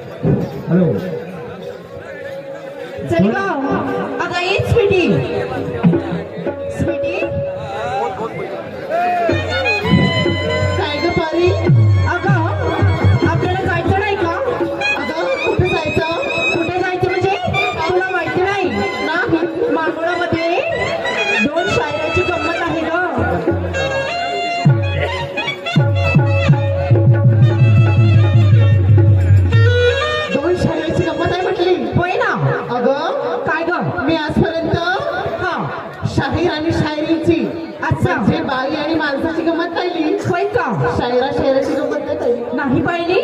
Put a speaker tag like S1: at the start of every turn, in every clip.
S1: Hello
S2: चल ग अगं ये स्वीटी स्वीटी काय ग पारी अगं आपल्याला जायचं नाही का अगं कुठे जायचं म्हणजे तुला माहिती नाही ना मागोळामध्ये 2 शायराची गंमत आहे ग मी आजपर्यंत शाहीर आणि शायरीची म्हणजे बाई आणि माणसाची गंमत पाहिली होय का शायराची गंमत नाही पाहिली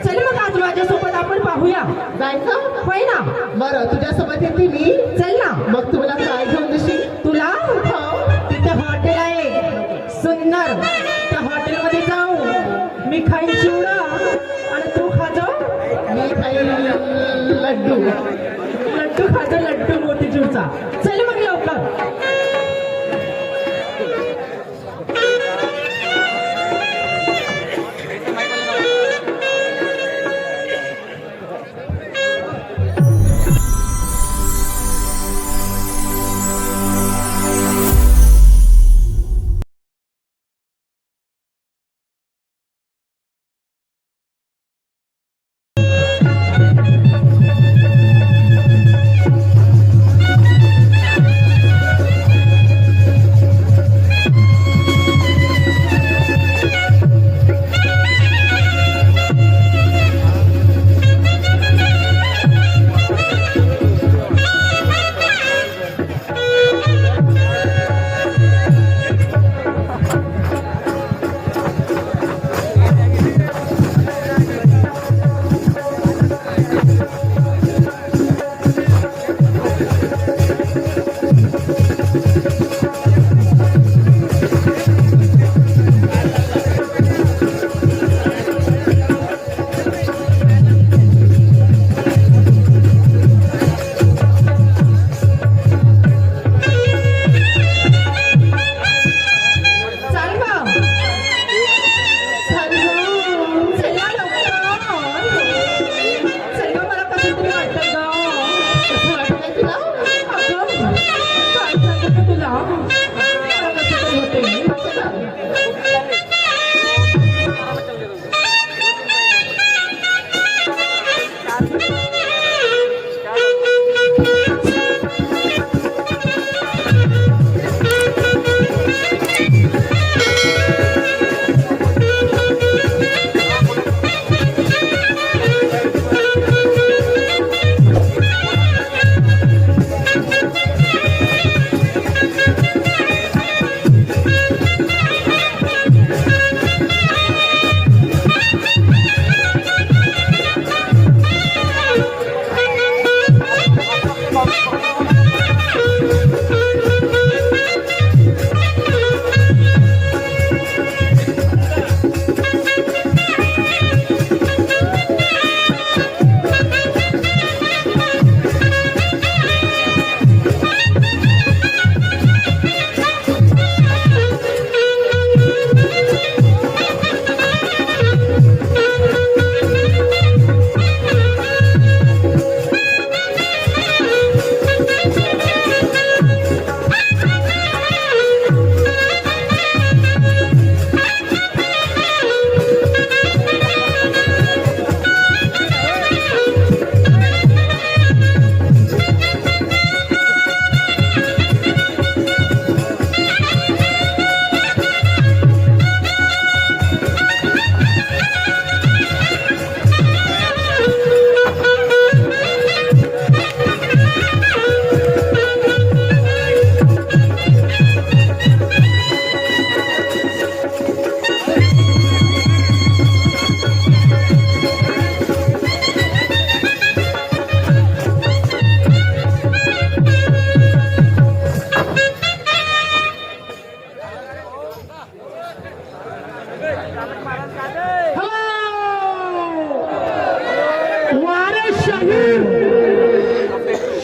S2: चल मग आज माझ्यासोबत आपण पाहूया जायचं होय ना बरं तुझ्यासोबत येते मी चल ना मग तुला काय घेऊन देशील तुला तिथे हॉटेल आहे सुंदर त्या हॉटेलमध्ये जाऊ मी खाईन चिवडा आणि तू खाजो मी खाईन लड्डू खाजो लड्डू मोतीचूरचा चल मग लवकर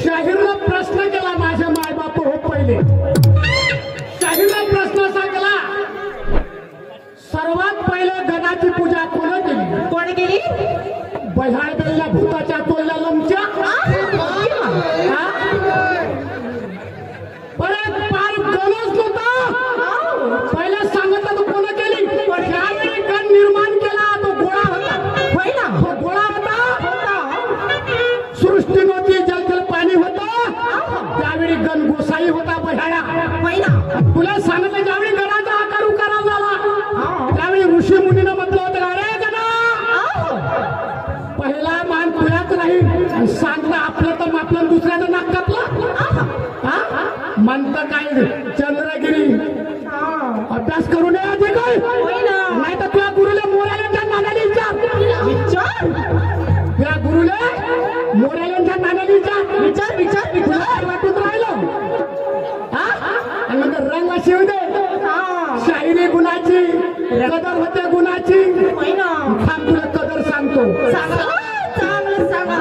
S3: शाहीरला प्रश्न केला माझ्या माय बाप हो पहिले शाहीरला प्रश्न असा केला सर्वात पहिले गणाची पूजा कोण केली बह्याळ बेलल्या भूताच्या तोलल्या लोमच्या हा? परत पार गणच नव्हता पहिला सांगत तू कोण केली ज्यावेळी गण निर्माण केला तो गोळा होता तो गोळा होता सृष्टी नव्हती जलजल पाणी होतं त्यावेळी गण गोसाई होता बह्याळा तुला सांगितलं ज्यावेळी गणाचा आकार उकारा झाला त्यावेळी ऋषी मुनीनं म्हटलं होतं अरे गणा पहिला मान तुझ्याच राहील सांगता आपलं तर आपलं दुसऱ्याचं नाक कापलं म्हणतं काय चंद्रगिरी अभ्यास करू नये ते काय नाही तर तुझ्या गुरुला मोऱ्याच्या नाण्याने विचार तुझ्या गुरुला मोऱ्याच्या नाण्याने विचार वाटून राहिलं आणि नंतर रंग शिव दे शाहिरी गुणाची कदर होते गुणाची थांब तुला कदर सांगतो
S2: चांगलं सांगा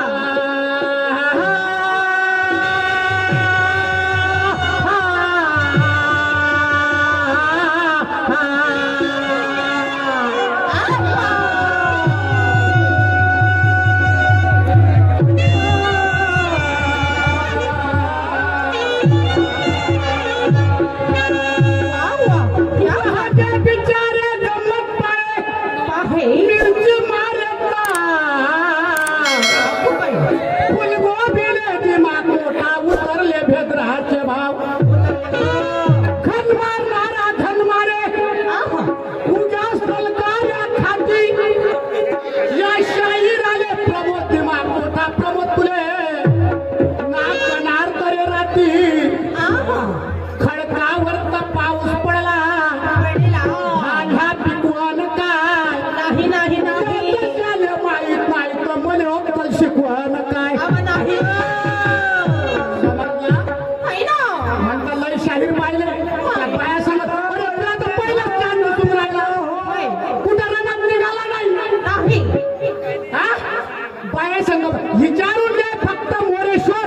S3: विचारून घे फक्त मोरेश्वर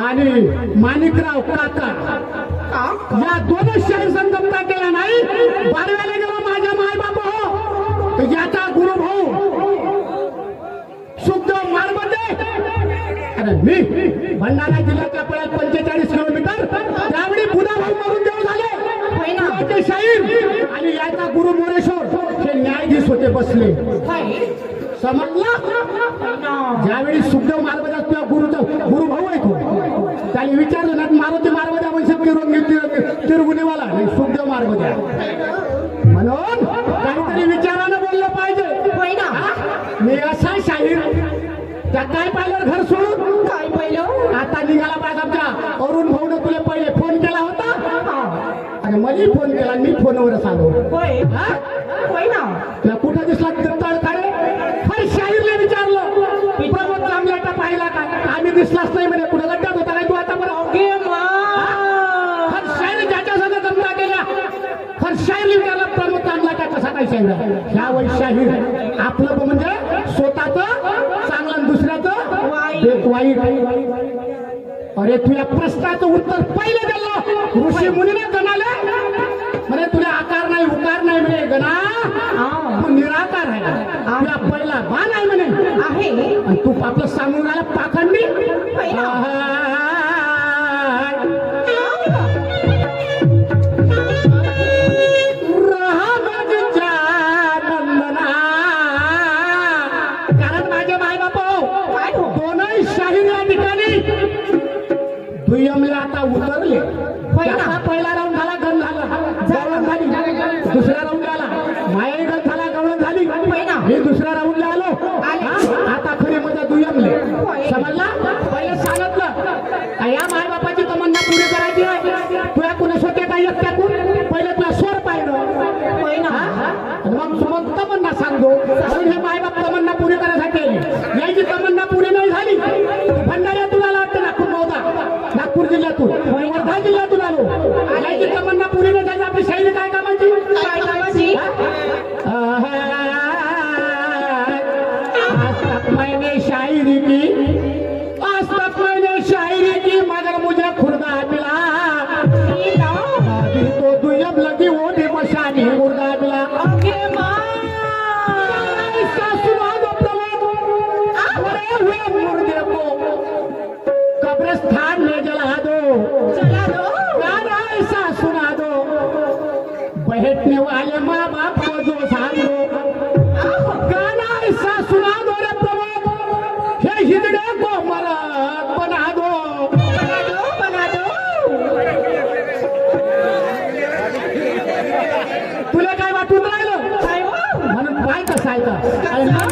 S3: आणि माणिकराव काका या दोनच शाहीर संगमता केला नाही 12व्याला गेला माझ्या माय बाप हो तर याचा गुरुभाऊ सुखदेव मारबते अरे मी भंडारा जिल्ह्याच्या पळ्यात 45 किलोमीटर त्यावेळी बुधाभाऊ मरून देव झाले शाहीर आणि याचा गुरु मोरेश्वर हे न्यायाधीश होते बसले समजला ज्यावेळी सुखदेव मारबजा तुझ्या गुरुभाऊ आहे तो त्याने विचारलं ना मारुती मारबजा म्हणजे तिरगुनीवाला सुखदेव मारबजा म्हणून काहीतरी विचारानं बोललं पाहिजे मी असा शाहीर त्या काय पाहिलं घर सोडून
S2: काय पाहिलं
S3: आता निघाला पाहिजे आमच्या अरुण भाऊने तुला पहिले फोन केला होता आणि मला फोन केला मी फोनवरच आलो तुला कुठं दिसला तळ काढे हर शाहीरने विचारलं प्रमोद चांगल्याटा पाहिला का आम्ही दिसलाच नाही म्हणे कुठे लड्ड्यात होता काय तू आता बरं हर शाहीर ज्याच्या सगळं गमता गेल्या हर शाहीर विचारला प्रमोद चांगल्याटा कसा काय शाहीर ह्या वय शाहीर आपलं म्हणजे स्वतःच चांगलं दुसऱ्याचं वाईट अरे तुझ्या प्रश्नाचं उत्तर पहिलं दिलं ऋषी मुनीने गणाले म्हणे तुला आकार नाही उकार नाही म्हणे गणा तू निराकार आहे तुला पहिला बा नाही म्हणे
S2: आहे
S3: आणि तू आपलं सांगून राहिला पाखंडी कारण माझे माय बाप दोनही शाहीर या ठिकाणी दुय्यमला आता उतरले पहिला राऊंड झाला गण झाला गवळण झाली दुसरा राऊंड झाला मायाही गण झाला गवळण झाली मी दुसऱ्या राऊंडला आलो आता खरी मजा दुय्यमले समजला पहिले सांगितलं या माय बापाची तमन्ना पुरी करायची आहे तुला कुणा स्वतः काही एकट्याकून पहिले तुला स्वर पाहिलं मग तमन्ना सांगतो म्हणून हे माय बाप तमन्ना पुरी करायसाठी याची तमन्ना पुरी नाही झाली भंडाऱ्या तुला वाटतं नागपूर नव्हता नागपूर जिल्ह्यातून वर्धा जिल्ह्यातून आलो याची तमन्ना पुरी नाही झाली आपली शाहीर काय कामाची मैंने शायरी की मगर मुझे खुर्दा मिला अभी तो दुयम लगी वो भी मशानी मुर्दा मिला भेटने वाले माँ बाप को जो सांगो गाना ऐसा सुना दो रे प्रभु हे हिजड़े को मरद बना दो
S2: बना दो
S3: तुला काय वाटून राहिलं
S2: काय हो?
S3: म्हणून काय कसं आहे का अरे ना